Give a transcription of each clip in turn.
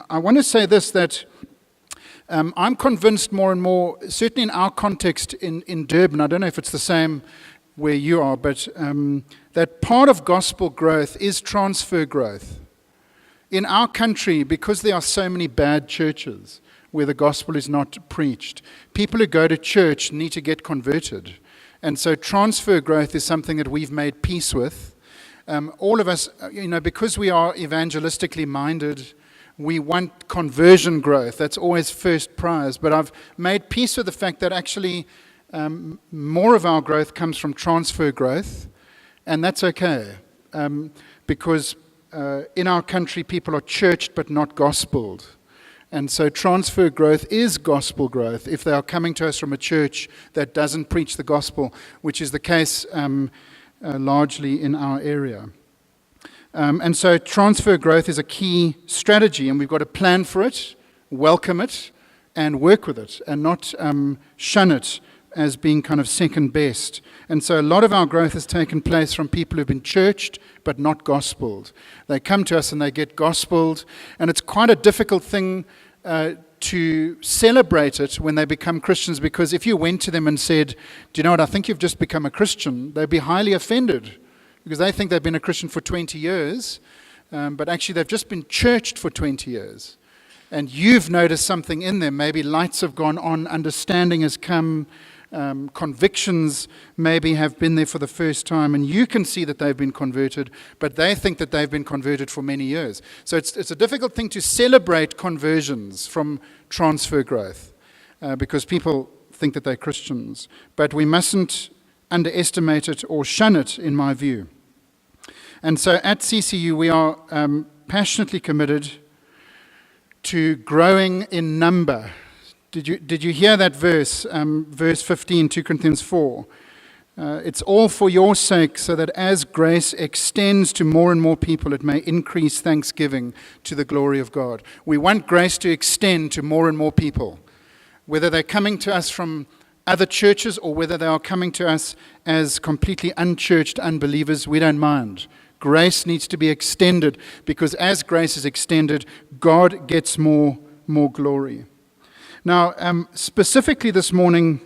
I want to say this, that I'm convinced more and more, certainly in our context in Durban, I don't know if it's the same where you are, but that part of gospel growth is transfer growth. In our country, because there are so many bad churches where the gospel is not preached, people who go to church need to get converted. And so transfer growth is something that we've made peace with. All of us, because we are evangelistically minded, we want conversion growth. That's always first prize. But I've made peace with the fact that actually more of our growth comes from transfer growth, and that's okay. Because in our country, people are churched but not gospeled. And so transfer growth is gospel growth if they are coming to us from a church that doesn't preach the gospel, which is the case largely in our area. And so transfer growth is a key strategy, and we've got to plan for it, welcome it, and work with it, and not shun it as being kind of second best. And so a lot of our growth has taken place from people who've been churched but not gospeled. They come to us and they get gospeled, and it's quite a difficult thing to celebrate it when they become Christians, because if you went to them and said, do you know what, I think you've just become a Christian, they'd be highly offended, because they think they've been a Christian for 20 years, but actually they've just been churched for 20 years. And you've noticed something in them. Maybe lights have gone on, understanding has come, convictions maybe have been there for the first time, and you can see that they've been converted, but they think that they've been converted for many years. So it's a difficult thing to celebrate conversions from transfer growth, because people think that they're Christians. But we mustn't underestimate it or shun it, in my view. And so at CCU, we are passionately committed to growing in number. Did you hear that verse, verse 15, 2 Corinthians 4? It's all for your sake, so that as grace extends to more and more people, it may increase thanksgiving to the glory of God. We want grace to extend to more and more people, whether they're coming to us from other churches or whether they are coming to us as completely unchurched unbelievers. We don't mind. Grace needs to be extended, because as grace is extended, God gets more glory. Now, specifically this morning,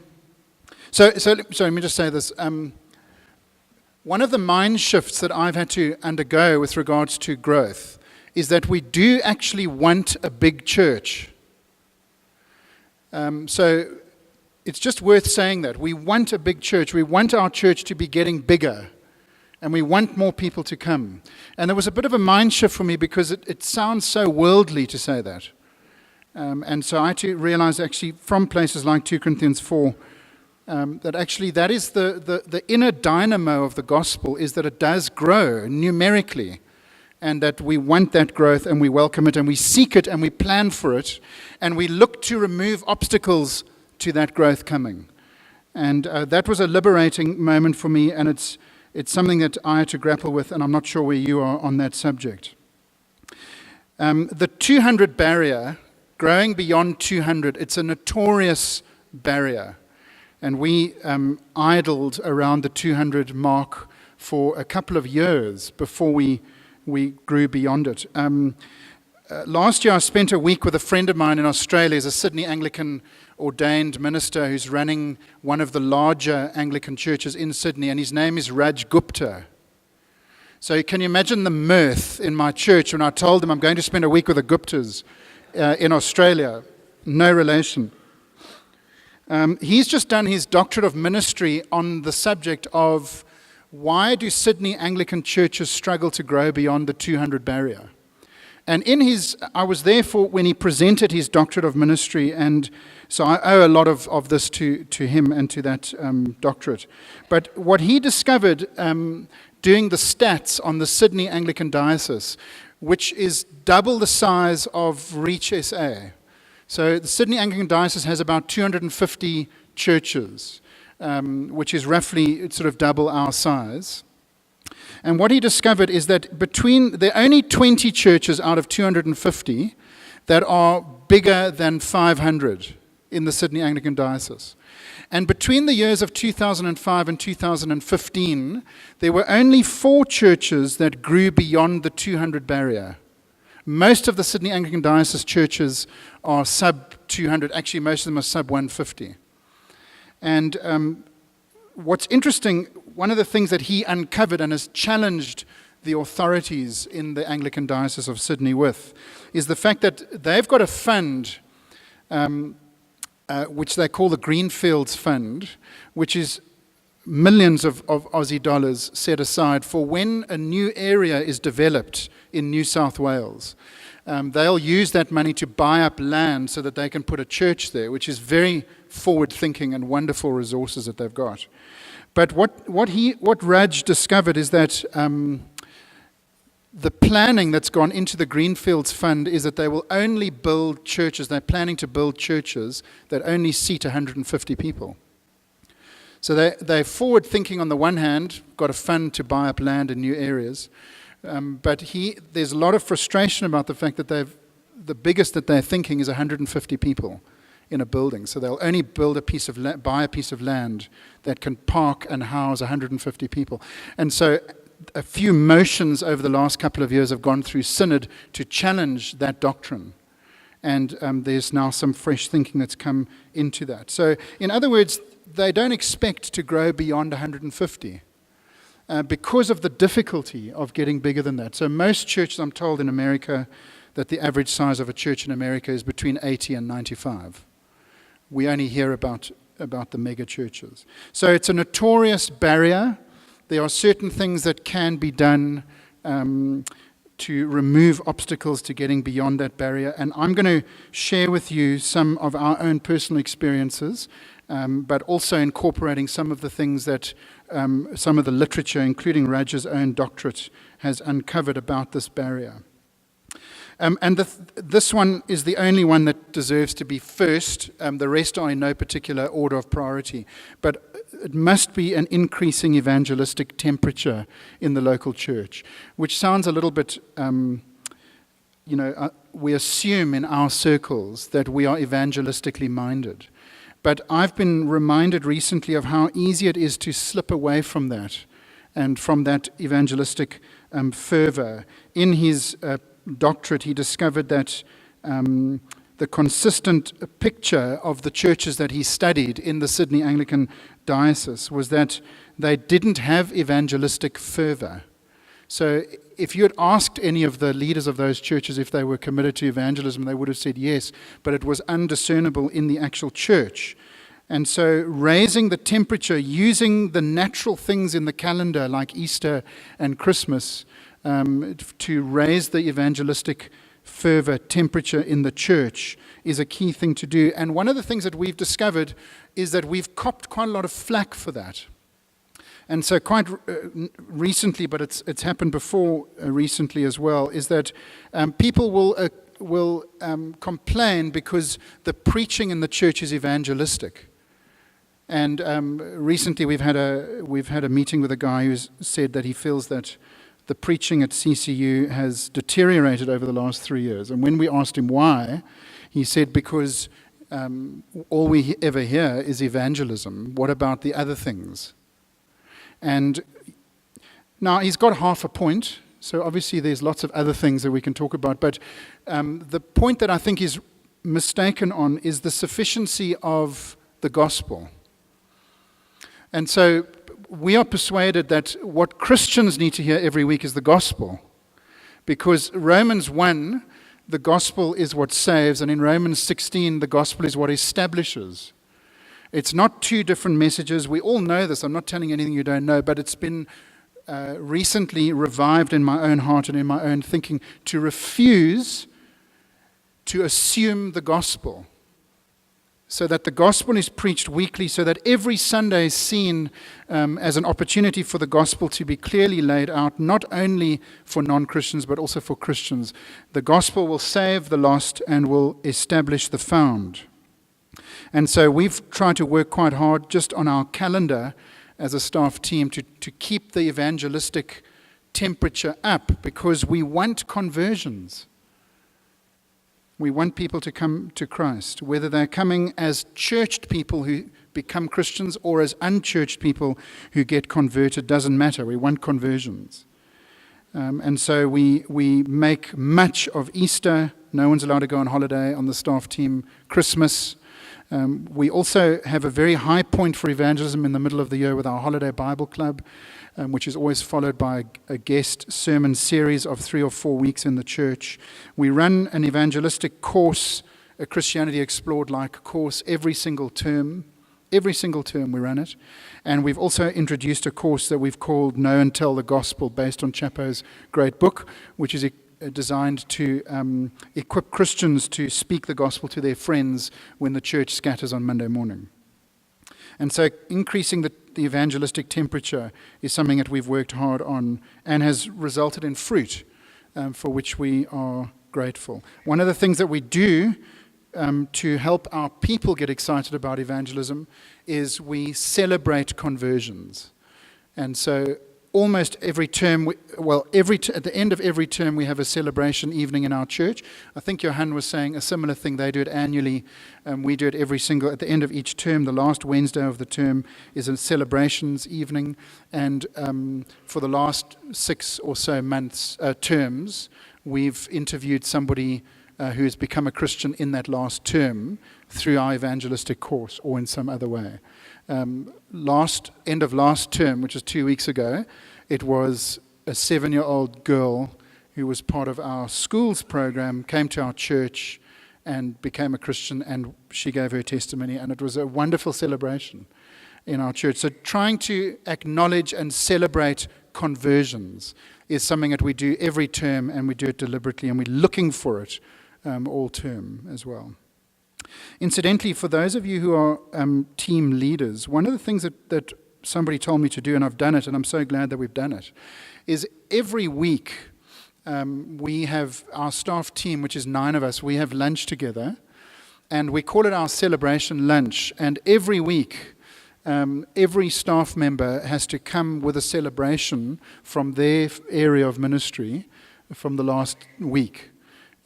so let me just say this. One of the mind shifts that I've had to undergo with regards to growth is that we do actually want a big church. So it's just worth saying that. We want a big church. We want our church to be getting bigger, and we want more people to come. And there was a bit of a mind shift for me, because it sounds so worldly to say that. And so I had to realize, actually, from places like 2 Corinthians 4, that actually that is the inner dynamo of the gospel, is that it does grow numerically, and that we want that growth, and we welcome it, and we seek it, and we plan for it, and we look to remove obstacles to that growth coming. And that was a liberating moment for me, and it's something that I had to grapple with, and I'm not sure where you are on that subject. The 200 barrier, growing beyond 200, it's a notorious barrier. And we idled around the 200 mark for a couple of years before we grew beyond it. Last year I spent a week with a friend of mine in Australia. He's a Sydney Anglican ordained minister who's running one of the larger Anglican churches in Sydney, and his name is Raj Gupta. So can you imagine the mirth in my church when I told them I'm going to spend a week with the Guptas in Australia? No relation. He's just done his doctorate of ministry on the subject of why do Sydney Anglican churches struggle to grow beyond the 200 barrier. And I was there when he presented his doctorate of ministry, and so I owe a lot of this to him and to that doctorate. But what he discovered doing the stats on the Sydney Anglican Diocese, which is double the size of Reach SA. So the Sydney Anglican Diocese has about 250 churches, which is roughly sort of double our size. And what he discovered is that there are only 20 churches out of 250 that are bigger than 500 in the Sydney Anglican Diocese. And between the years of 2005 and 2015, there were only 4 churches that grew beyond the 200 barrier. Most of the Sydney Anglican Diocese churches are sub 200. Actually, most of them are sub 150. And what's interesting, one of the things that he uncovered and has challenged the authorities in the Anglican Diocese of Sydney with is the fact that they've got a fund which they call the Greenfields Fund, which is millions of Aussie dollars set aside for when a new area is developed in New South Wales. They'll use that money to buy up land so that they can put a church there, which is very forward-thinking and wonderful resources that they've got. But what Raj discovered is that the planning that's gone into the Greenfields Fund is that they will only build churches. They're planning to build churches that only seat 150 people. So they're forward-thinking on the one hand, got a fund to buy up land in new areas, but there's a lot of frustration about the fact that the biggest that they're thinking is 150 people in a building. So they'll only build buy a piece of land that can park and house 150 people. And so a few motions over the last couple of years have gone through Synod to challenge that doctrine. And there's now some fresh thinking that's come into that. So in other words, they don't expect to grow beyond 150 because of the difficulty of getting bigger than that. So most churches, I'm told in America, that the average size of a church in America is between 80 and 95. We only hear about the mega churches. So it's a notorious barrier. There are certain things that can be done to remove obstacles to getting beyond that barrier. And I'm going to share with you some of our own personal experiences, but also incorporating some of the things that some of the literature, including Raj's own doctorate, has uncovered about this barrier. And this one is the only one that deserves to be first. The rest are in no particular order of priority. But it must be an increasing evangelistic temperature in the local church, which sounds a little bit, we assume in our circles that we are evangelistically minded. But I've been reminded recently of how easy it is to slip away from that and from that evangelistic fervor. In his doctorate, he discovered that the consistent picture of the churches that he studied in the Sydney Anglican Diocese was that they didn't have evangelistic fervor. So if you had asked any of the leaders of those churches if they were committed to evangelism, they would have said yes, but it was undiscernible in the actual church. And so raising the temperature, using the natural things in the calendar like Easter and Christmas, to raise the evangelistic fervor temperature in the church is a key thing to do. And one of the things that we've discovered is that we've copped quite a lot of flack for that. And so quite recently, but it's happened before recently as well, is that people will complain because the preaching in the church is evangelistic. And recently we've had a meeting with a guy who's said that he feels that the preaching at CCU has deteriorated over the last 3 years. And when we asked him why, he said because all we ever hear is evangelism. What about the other things? And now he's got half a point, so obviously there's lots of other things that we can talk about, but the point that I think is mistaken on is the sufficiency of the gospel. And so we are persuaded that what Christians need to hear every week is the gospel, because Romans 1, the gospel is what saves, and in Romans 16, the gospel is what establishes. It's not two different messages. We all know this. I'm not telling you anything you don't know, but it's been recently revived in my own heart and in my own thinking to refuse to assume the gospel, so that the gospel is preached weekly, so that every Sunday is seen as an opportunity for the gospel to be clearly laid out, not only for non-Christians, but also for Christians. The gospel will save the lost and will establish the found. And so we've tried to work quite hard just on our calendar as a staff team to keep the evangelistic temperature up, because we want conversions. We want people to come to Christ, whether they're coming as churched people who become Christians or as unchurched people who get converted, doesn't matter. We want conversions. And so we make much of Easter. No one's allowed to go on holiday on the staff team. Christmas. We also have a very high point for evangelism in the middle of the year with our Holiday Bible Club, which is always followed by a guest sermon series of 3 or 4 weeks in the church. We run an evangelistic course, a Christianity Explored-like course, every single term. Every single term we run it. And we've also introduced a course that we've called Know and Tell the Gospel, based on Chapo's great book, which is designed to equip Christians to speak the gospel to their friends when the church scatters on Monday morning. And so increasing the evangelistic temperature is something that we've worked hard on and has resulted in fruit for which we are grateful. One of the things that we do to help our people get excited about evangelism is we celebrate conversions. And so almost every term, at the end of every term, we have a celebration evening in our church. I think Johan was saying a similar thing. They do it annually. We do it at the end of each term. The last Wednesday of the term is a celebrations evening. And for the last 6 or so terms, we've interviewed somebody who has become a Christian in that last term through our evangelistic course or in some other way. End of last term, which was 2 weeks ago, it was a 7-year-old girl who was part of our schools program, came to our church and became a Christian, and she gave her testimony, and it was a wonderful celebration in our church. So trying to acknowledge and celebrate conversions is something that we do every term, and we do it deliberately, and we're looking for it all term as well. Incidentally, for those of you who are team leaders, one of the things that somebody told me to do, and I've done it, and I'm so glad that we've done it, is every week we have our staff team, which is 9 of us, we have lunch together, and we call it our celebration lunch. And every week, every staff member has to come with a celebration from their area of ministry from the last week.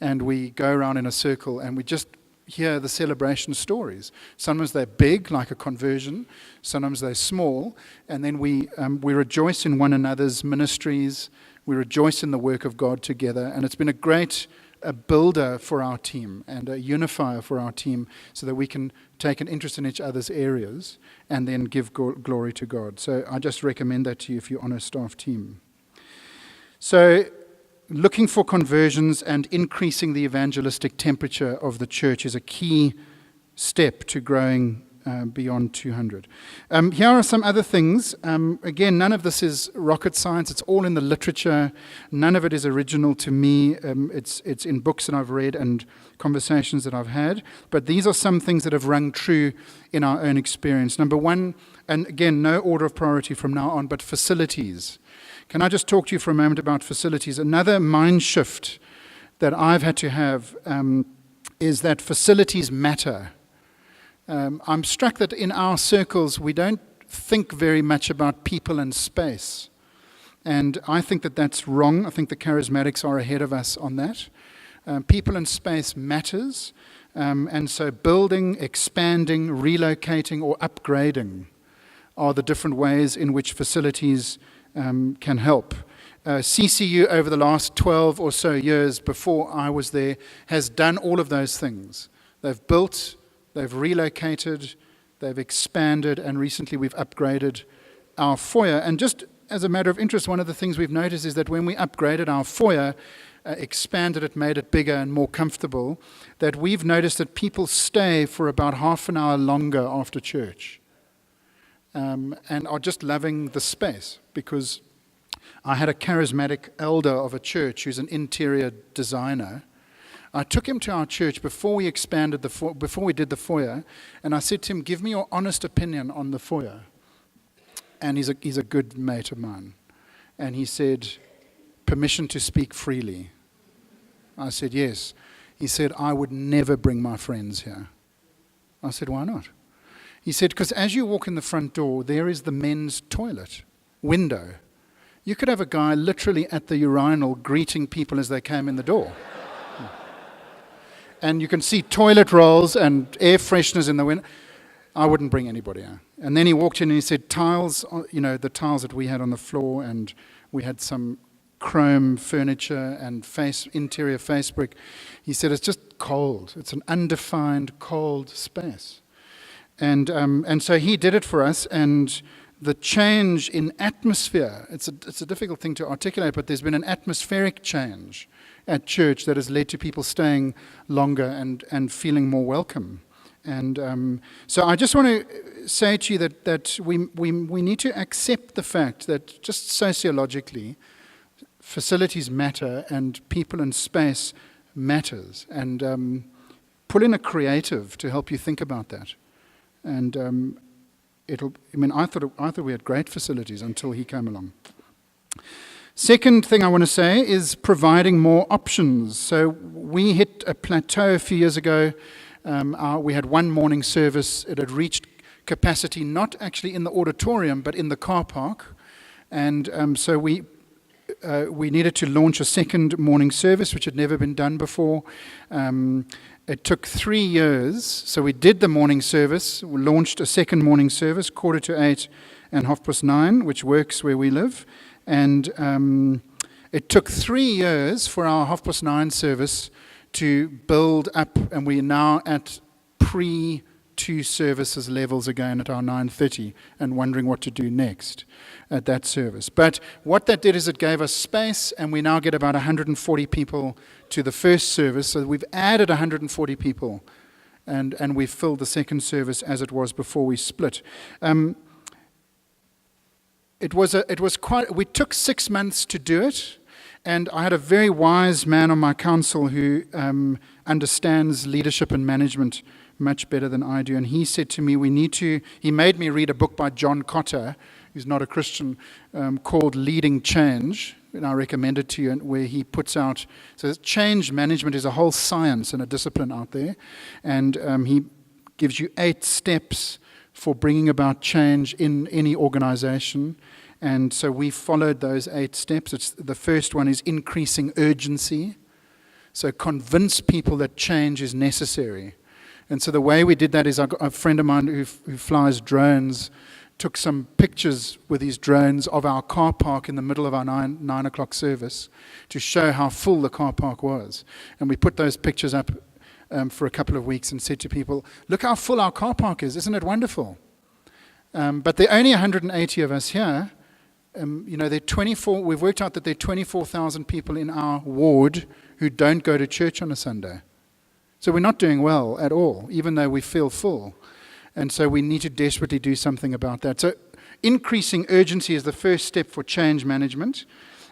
And we go around in a circle, and we just hear the celebration stories. Sometimes they're big, like a conversion. Sometimes they're small. And then we rejoice in one another's ministries. We rejoice in the work of God together. And it's been a great builder for our team and a unifier for our team, so that we can take an interest in each other's areas and then give glory to God. So I just recommend that to you if you're on a staff team. So looking for conversions and increasing the evangelistic temperature of the church is a key step to growing beyond 200. Here are some other things. Again, none of this is rocket science. It's all in the literature. None of it is original to me. It's in books that I've read and conversations that I've had. But these are some things that have rung true in our own experience. Number one, and again, no order of priority from now on, but facilities. Can I just talk to you for a moment about facilities? Another mind shift that I've had to have is that facilities matter. I'm struck that in our circles we don't think very much about people and space. And I think that that's wrong. I think the charismatics are ahead of us on that. People and space matters. And so building, expanding, relocating or upgrading are the different ways in which facilities can help. CCU over the last 12 or so years before I was there has done all of those things. They've built, they've relocated, they've expanded, and recently we've upgraded our foyer. And just as a matter of interest, one of the things we've noticed is that when we upgraded our foyer, expanded it, made it bigger and more comfortable, that we've noticed that people stay for about half an hour longer after church. And are just loving the space, because I had a charismatic elder of a church who's an interior designer. I took him to our church before we expanded before we did the foyer, and I said to him, "Give me your honest opinion on the foyer." And he's a good mate of mine, and he said, "Permission to speak freely." I said, "Yes." He said, "I would never bring my friends here." I said, "Why not?" He said, "Because as you walk in the front door, there is the men's toilet window. You could have a guy literally at the urinal greeting people as they came in the door. And you can see toilet rolls and air fresheners in the window. I wouldn't bring anybody out." And then he walked in and he said, "Tiles, the tiles that we had on the floor, and we had some chrome furniture and interior face brick. He said it's just cold. It's an undefined, cold space. And so he did it for us, and the change in atmosphere, it's a difficult thing to articulate, but there's been an atmospheric change at church that has led to people staying longer and feeling more welcome. And so I just want to say to you that we need to accept the fact that just sociologically, facilities matter and people and space matters. And pull in a creative to help you think about that. And I thought we had great facilities until he came along. Second thing I want to say is providing more options. So we hit a plateau a few years ago. We had one morning service. It had reached capacity, not actually in the auditorium, but in the car park. And so we needed to launch a second morning service, which had never been done before. It took 3 years. So we did the morning service. We launched a second morning service, 8:15 and 9:30, which works where we live. And it took 3 years for our 9:30 service to build up, and we're now at pre-2 services levels again at our 9:30 and wondering what to do next at that service. But what that did is it gave us space, and we now get about 140 people to the first service. So we've added 140 people, and we've filled the second service as it was before we split. We took 6 months to do it. And I had a very wise man on my council who understands leadership and management much better than I do. And he said to me, he made me read a book by John Cotter, who's not a Christian, called Leading Change. And I recommend it to you, where he puts out, so change management is a whole science and a discipline out there. And he gives you 8 steps for bringing about change in any organization. And so we followed those 8 steps. The first one is increasing urgency. So convince people that change is necessary. And so the way we did that is a friend of mine who flies drones took some pictures with his drones of our car park in the middle of our 9 o'clock service to show how full the car park was. And we put those pictures up for a couple of weeks and said to people, look how full our car park is. Isn't it wonderful? But there are only 180 of us here. There are 24. We've worked out that there are 24,000 people in our ward who don't go to church on a Sunday. So we're not doing well at all, even though we feel full. And so we need to desperately do something about that. So increasing urgency is the first step for change management.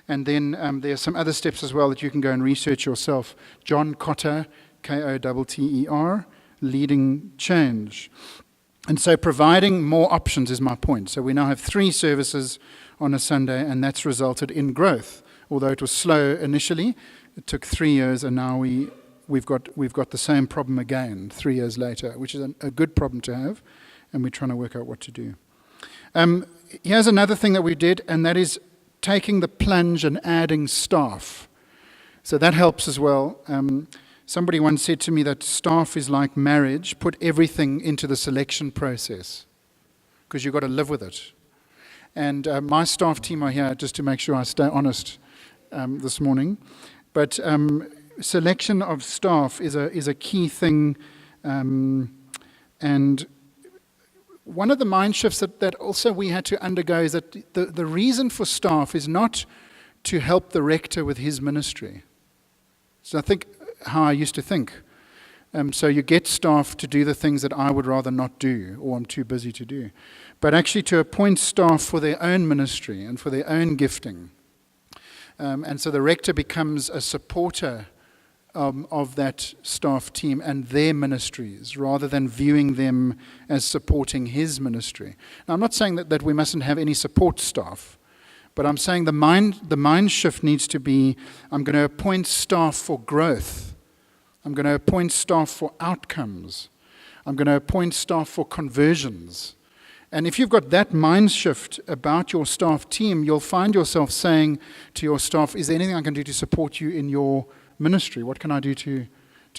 And then there are some other steps as well that you can go and research yourself. John Cotter, Kotter, Leading Change. And so providing more options is my point. So we now have 3 services on a Sunday, and that's resulted in growth. Although it was slow initially, it took 3 years, and now we've got the same problem again 3 years later, which is a good problem to have, and we're trying to work out what to do. Here's another thing that we did, and that is taking the plunge and adding staff. So that helps as well. Somebody once said to me that staff is like marriage. Put everything into the selection process because you've got to live with it. And my staff team are here just to make sure I stay honest this morning. But selection of staff is a key thing. And one of the mind shifts that also we had to undergo is that the reason for staff is not to help the rector with his ministry. So I think how I used to think. So you get staff to do the things that I would rather not do or I'm too busy to do. But actually to appoint staff for their own ministry and for their own gifting. And so the rector becomes a supporter of that staff team and their ministries rather than viewing them as supporting his ministry. Now I'm not saying that we mustn't have any support staff. But I'm saying the mind shift needs to be, I'm going to appoint staff for growth. I'm going to appoint staff for outcomes. I'm going to appoint staff for conversions. And if you've got that mind shift about your staff team, you'll find yourself saying to your staff, is there anything I can do to support you in your ministry? What can I do to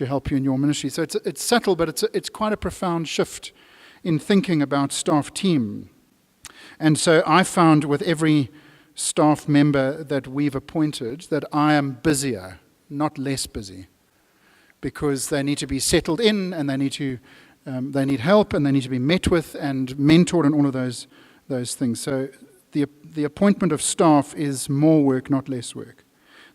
help you in your ministry? So it's subtle, but it's quite a profound shift in thinking about staff team. And so I found with every staff member that we've appointed that I am busier, not less busy, because they need to be settled in, and they need help, and they need to be met with and mentored, and all of those things. So the appointment of staff is more work, not less work.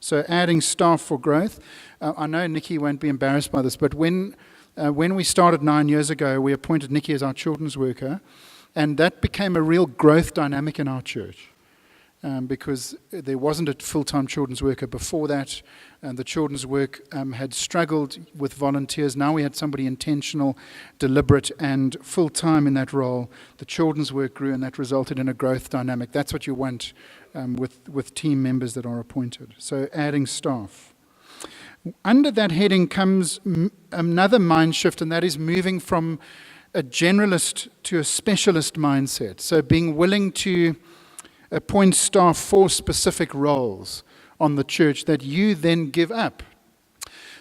So adding staff for growth. I know Nikki won't be embarrassed by this, but when we started 9 years ago, we appointed Nikki as our children's worker, and that became a real growth dynamic in our church, because there wasn't a full-time children's worker before that, and the children's work had struggled with volunteers. Now we had somebody intentional, deliberate, and full-time in that role. The children's work grew, and that resulted in a growth dynamic. That's what you want with team members that are appointed. So adding staff. Under that heading comes another mind shift, and that is moving from a generalist to a specialist mindset. So being willing to appoint staff for specific roles on the church that you then give up.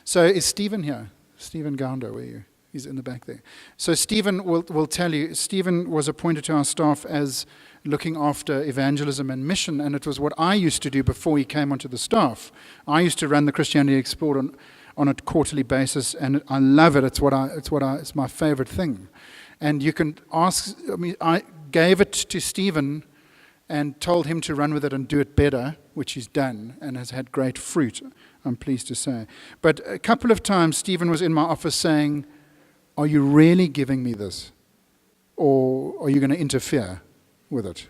So is Stephen here? Stephen Gounder, where are you? He's in the back there. So Stephen will tell you, Stephen was appointed to our staff as looking after evangelism and mission, and it was what I used to do before he came onto the staff. I used to run the Christianity Explored on a quarterly basis, and I love it. It's my favorite thing. And you can ask, I gave it to Stephen and told him to run with it and do it better, which he's done and has had great fruit, I'm pleased to say. But a couple of times Stephen was in my office saying, "Are you really giving me this? Or are you going to interfere with it?"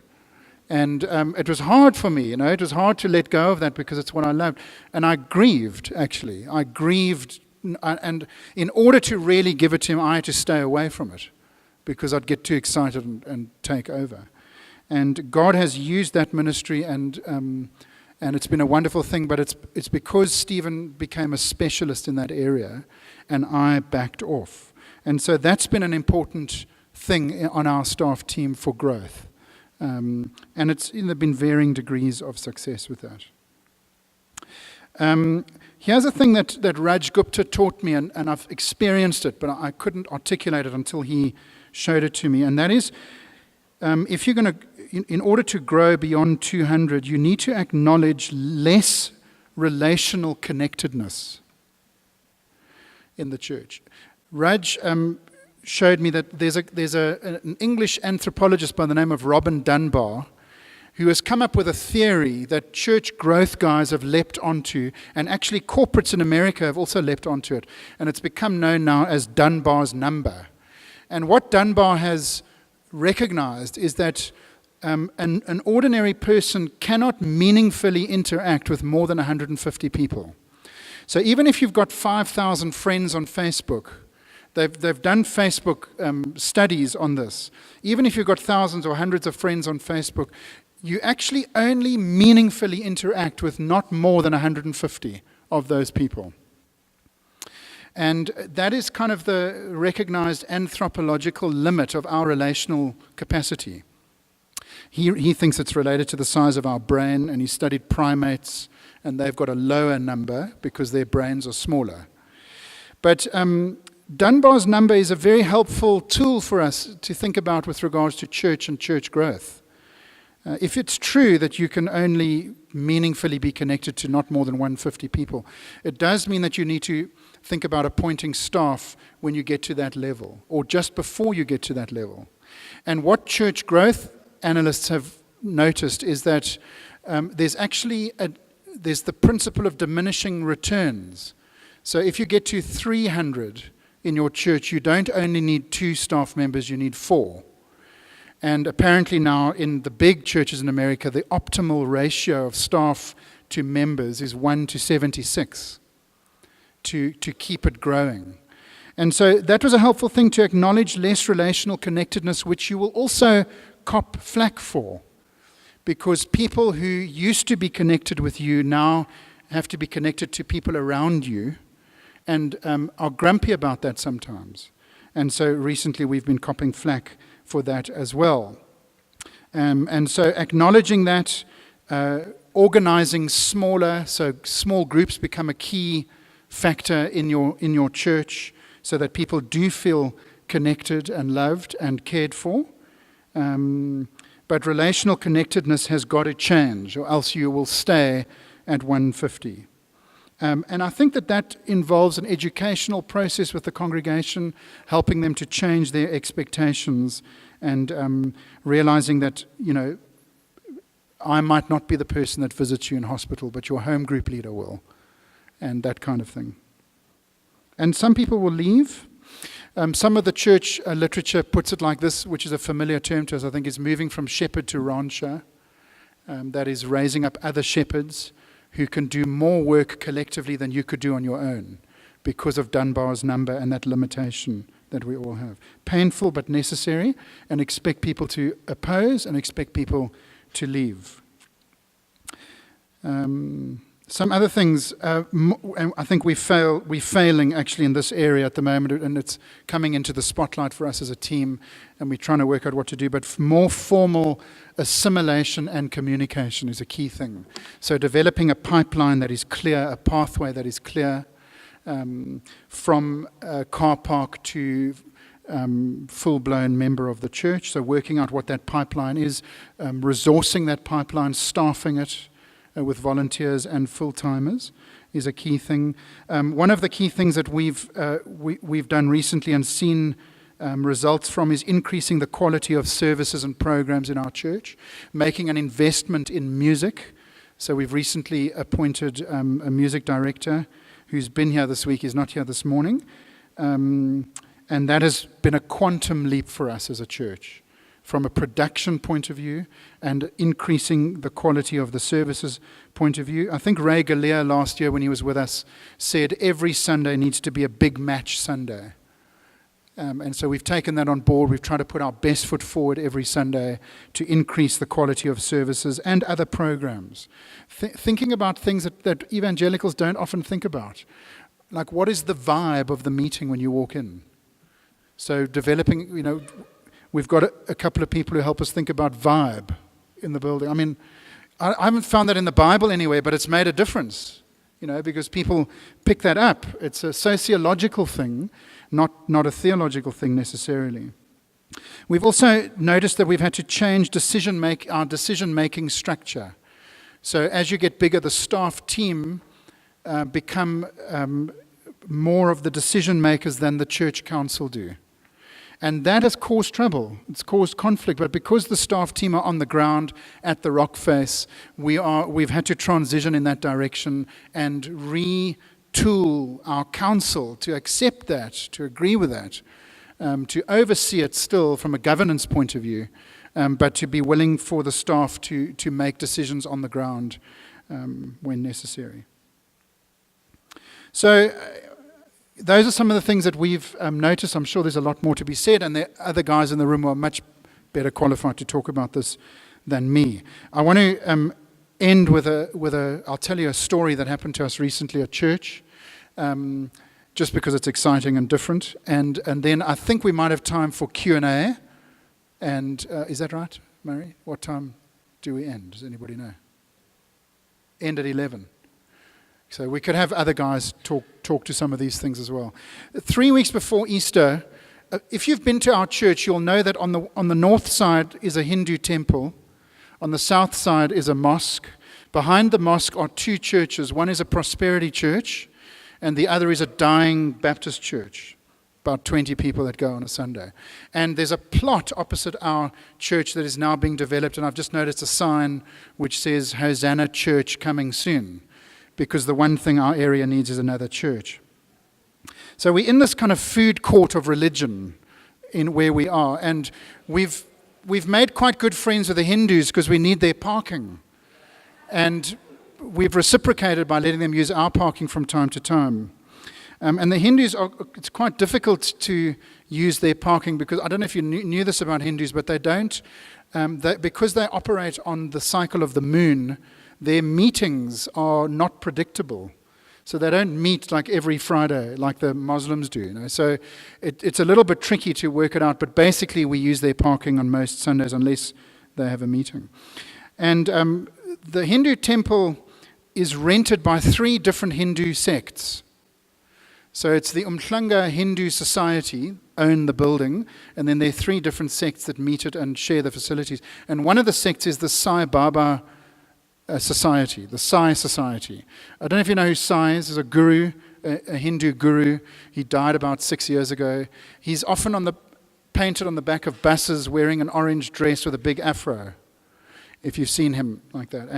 And it was hard for me, it was hard to let go of that because it's what I loved. And I grieved, actually. I grieved, and in order to really give it to him, I had to stay away from it because I'd get too excited and take over. And God has used that ministry, and it's been a wonderful thing, but it's because Stephen became a specialist in that area, and I backed off. And so that's been an important thing on our staff team for growth. And there have been varying degrees of success with that. Here's a thing that Raj Gupta taught me, and I've experienced it, but I couldn't articulate it until he showed it to me, and that is, if you're going to, in order to grow beyond 200, you need to acknowledge less relational connectedness in the church. Raj showed me that there's an English anthropologist by the name of Robin Dunbar who has come up with a theory that church growth guys have leapt onto, and actually corporates in America have also leapt onto it, and it's become known now as Dunbar's number. And what Dunbar has recognized is that an ordinary person cannot meaningfully interact with more than 150 people. So even if you've got 5,000 friends on Facebook, they've done Facebook studies on this. Even if you've got thousands or hundreds of friends on Facebook, you actually only meaningfully interact with not more than 150 of those people. And that is kind of the recognized anthropological limit of our relational capacity. He thinks it's related to the size of our brain, and he studied primates, and they've got a lower number because their brains are smaller. But Dunbar's number is a very helpful tool for us to think about with regards to church and church growth. If it's true that you can only meaningfully be connected to not more than 150 people, it does mean that you need to think about appointing staff when you get to that level, or just before you get to that level. And what church growth analysts have noticed is that there's the principle of diminishing returns. So if you get to 300 in your church, you don't only need 2 staff members, you need 4. And apparently now in the big churches in America, the optimal ratio of staff to members is 1 to 76 to keep it growing. And so that was a helpful thing, to acknowledge less relational connectedness, which you will also cop flack for, because people who used to be connected with you now have to be connected to people around you, and are grumpy about that sometimes. And so recently we've been copping flack for that as well. And so acknowledging that, organizing smaller, so small groups become a key factor in your church, so that people do feel connected and loved and cared for. but relational connectedness has got to change, or else you will stay at 150. And I think that involves an educational process with the congregation, helping them to change their expectations and realizing that, I might not be the person that visits you in hospital, but your home group leader will, and that kind of thing. And some people will leave. Some of the church literature puts it like this, which is a familiar term to us, I think, is moving from shepherd to rancher. That is raising up other shepherds who can do more work collectively than you could do on your own because of Dunbar's number and that limitation that we all have. Painful but necessary, and expect people to oppose and expect people to leave. Some other things, I think we're failing actually in this area at the moment, and it's coming into the spotlight for us as a team, and we're trying to work out what to do, but more formal assimilation and communication is a key thing. So developing a pipeline that is clear, a pathway that is clear, from a car park to full-blown member of the church, so working out what that pipeline is, resourcing that pipeline, staffing it, with volunteers and full-timers is a key thing. One of the key things that we've done recently and seen results from is increasing the quality of services and programs in our church, making an investment in music. So we've recently appointed a music director who's been here this week, is not here this morning, and that has been a quantum leap for us as a church, from a production point of view and increasing the quality of the services point of view. I think Ray Galea last year when he was with us said every Sunday needs to be a big match Sunday. And so we've taken that on board. We've tried to put our best foot forward every Sunday to increase the quality of services and other programs. Thinking about things that evangelicals don't often think about. Like, what is the vibe of the meeting when you walk in? So developing, we've got a couple of people who help us think about vibe in the building. I mean, I haven't found that in the Bible anyway, but it's made a difference, because people pick that up. It's a sociological thing, not a theological thing necessarily. We've also noticed that we've had to change our decision-making structure. So as you get bigger, the staff team become more of the decision makers than the church council do. And that has caused trouble. It's caused conflict. But because the staff team are on the ground at the rock face, we've had to transition in that direction and retool our council to accept that, to agree with that, to oversee it still from a governance point of view, but to be willing for the staff to make decisions on the ground when necessary. So those are some of the things that we've noticed. I'm sure there's a lot more to be said, and there are other guys in the room who are much better qualified to talk about this than me. I want to end with I'll tell you a story that happened to us recently at church, just because it's exciting and different. And then I think we might have time for Q&A. And is that right, Murray? What time do we end? Does anybody know? End at 11. So we could have other guys talk to some of these things as well. 3 weeks before Easter, if you've been to our church, you'll know that on the north side is a Hindu temple. On the south side is a mosque. Behind the mosque are two churches. One is a prosperity church, and the other is a dying Baptist church. About 20 people that go on a Sunday. And there's a plot opposite our church that is now being developed, and I've just noticed a sign which says, Hosanna Church coming soon, because the one thing our area needs is another church. So we're in this kind of food court of religion in where we are, and we've made quite good friends with the Hindus because we need their parking. And we've reciprocated by letting them use our parking from time to time. And the Hindus, it's quite difficult to use their parking because, I don't know if you knew this about Hindus, but they don't, because they operate on the cycle of the moon, their meetings are not predictable. So they don't meet like every Friday like the Muslims do. So it's a little bit tricky to work it out, but basically we use their parking on most Sundays unless they have a meeting. And the Hindu temple is rented by 3 different Hindu sects. So it's the Umhlanga Hindu Society, own the building, and then there are 3 different sects that meet it and share the facilities. And one of the sects is the Sai Baba Society, the Sai Society. I don't know if you know who Sai is. He's a guru, a Hindu guru. He died about 6 years ago. He's often painted on the back of buses wearing an orange dress with a big afro, if you've seen him like that.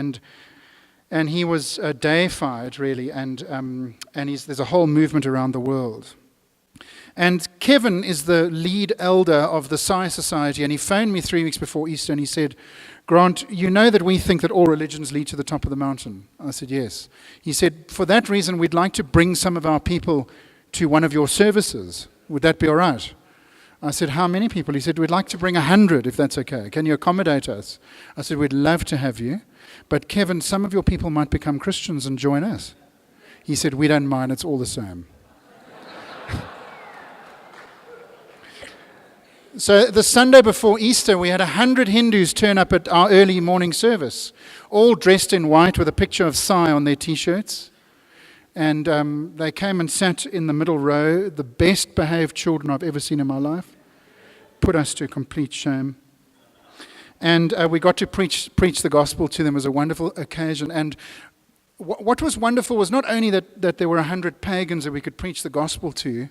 And he was deified, really, and there's a whole movement around the world. And Kevin is the lead elder of the Sai Society, and he phoned me 3 weeks before Easter, and he said, Grant, you know that we think that all religions lead to the top of the mountain. I said, yes. He said, for that reason, we'd like to bring some of our people to one of your services. Would that be all right? I said, how many people? He said, we'd like to bring 100, if that's okay. Can you accommodate us? I said, we'd love to have you. But Kevin, some of your people might become Christians and join us. He said, we don't mind, it's all the same. So the Sunday before Easter, we had 100 Hindus turn up at our early morning service, all dressed in white with a picture of Sai on their T-shirts. And they came and sat in the middle row, the best behaved children I've ever seen in my life. Put us to complete shame. And we got to preach the gospel to them. It was a wonderful occasion. And what was wonderful was not only that there were 100 pagans that we could preach the gospel to,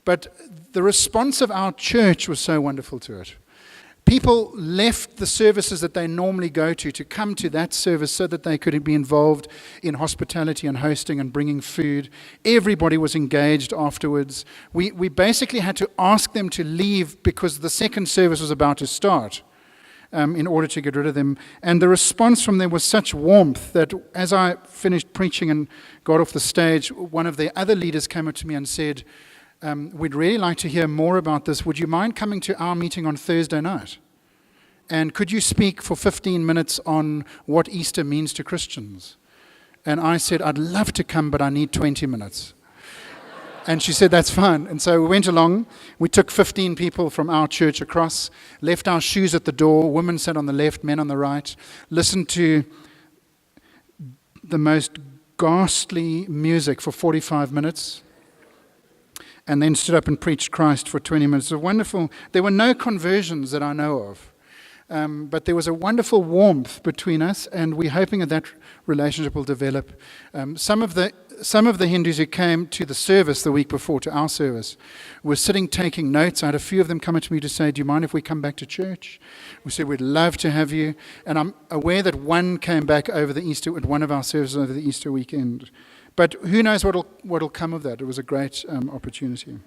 but the response of our church was so wonderful to it. People left the services that they normally go to come to that service so that they could be involved in hospitality and hosting and bringing food. Everybody was engaged afterwards. We basically had to ask them to leave because the second service was about to start in order to get rid of them. And the response from them was such warmth that as I finished preaching and got off the stage, one of the other leaders came up to me and said, we'd really like to hear more about this. Would you mind coming to our meeting on Thursday night? And could you speak for 15 minutes on what Easter means to Christians? And I said, I'd love to come, but I need 20 minutes. And she said, that's fine. And so we went along. We took 15 people from our church across, left our shoes at the door. Women sat on the left, men on the right, listened to the most ghastly music for 45 minutes. And then stood up and preached Christ for 20 minutes. It was wonderful. There were no conversions that I know of. But there was a wonderful warmth between us, and we're hoping that relationship will develop. Some of the Hindus who came to the service the week before, to our service, were sitting taking notes. I had a few of them come up to me to say, do you mind if we come back to church? We said, we'd love to have you. And I'm aware that one came back over the Easter, at one of our services over the Easter weekend. But who knows what'll come of that. It was a great opportunity.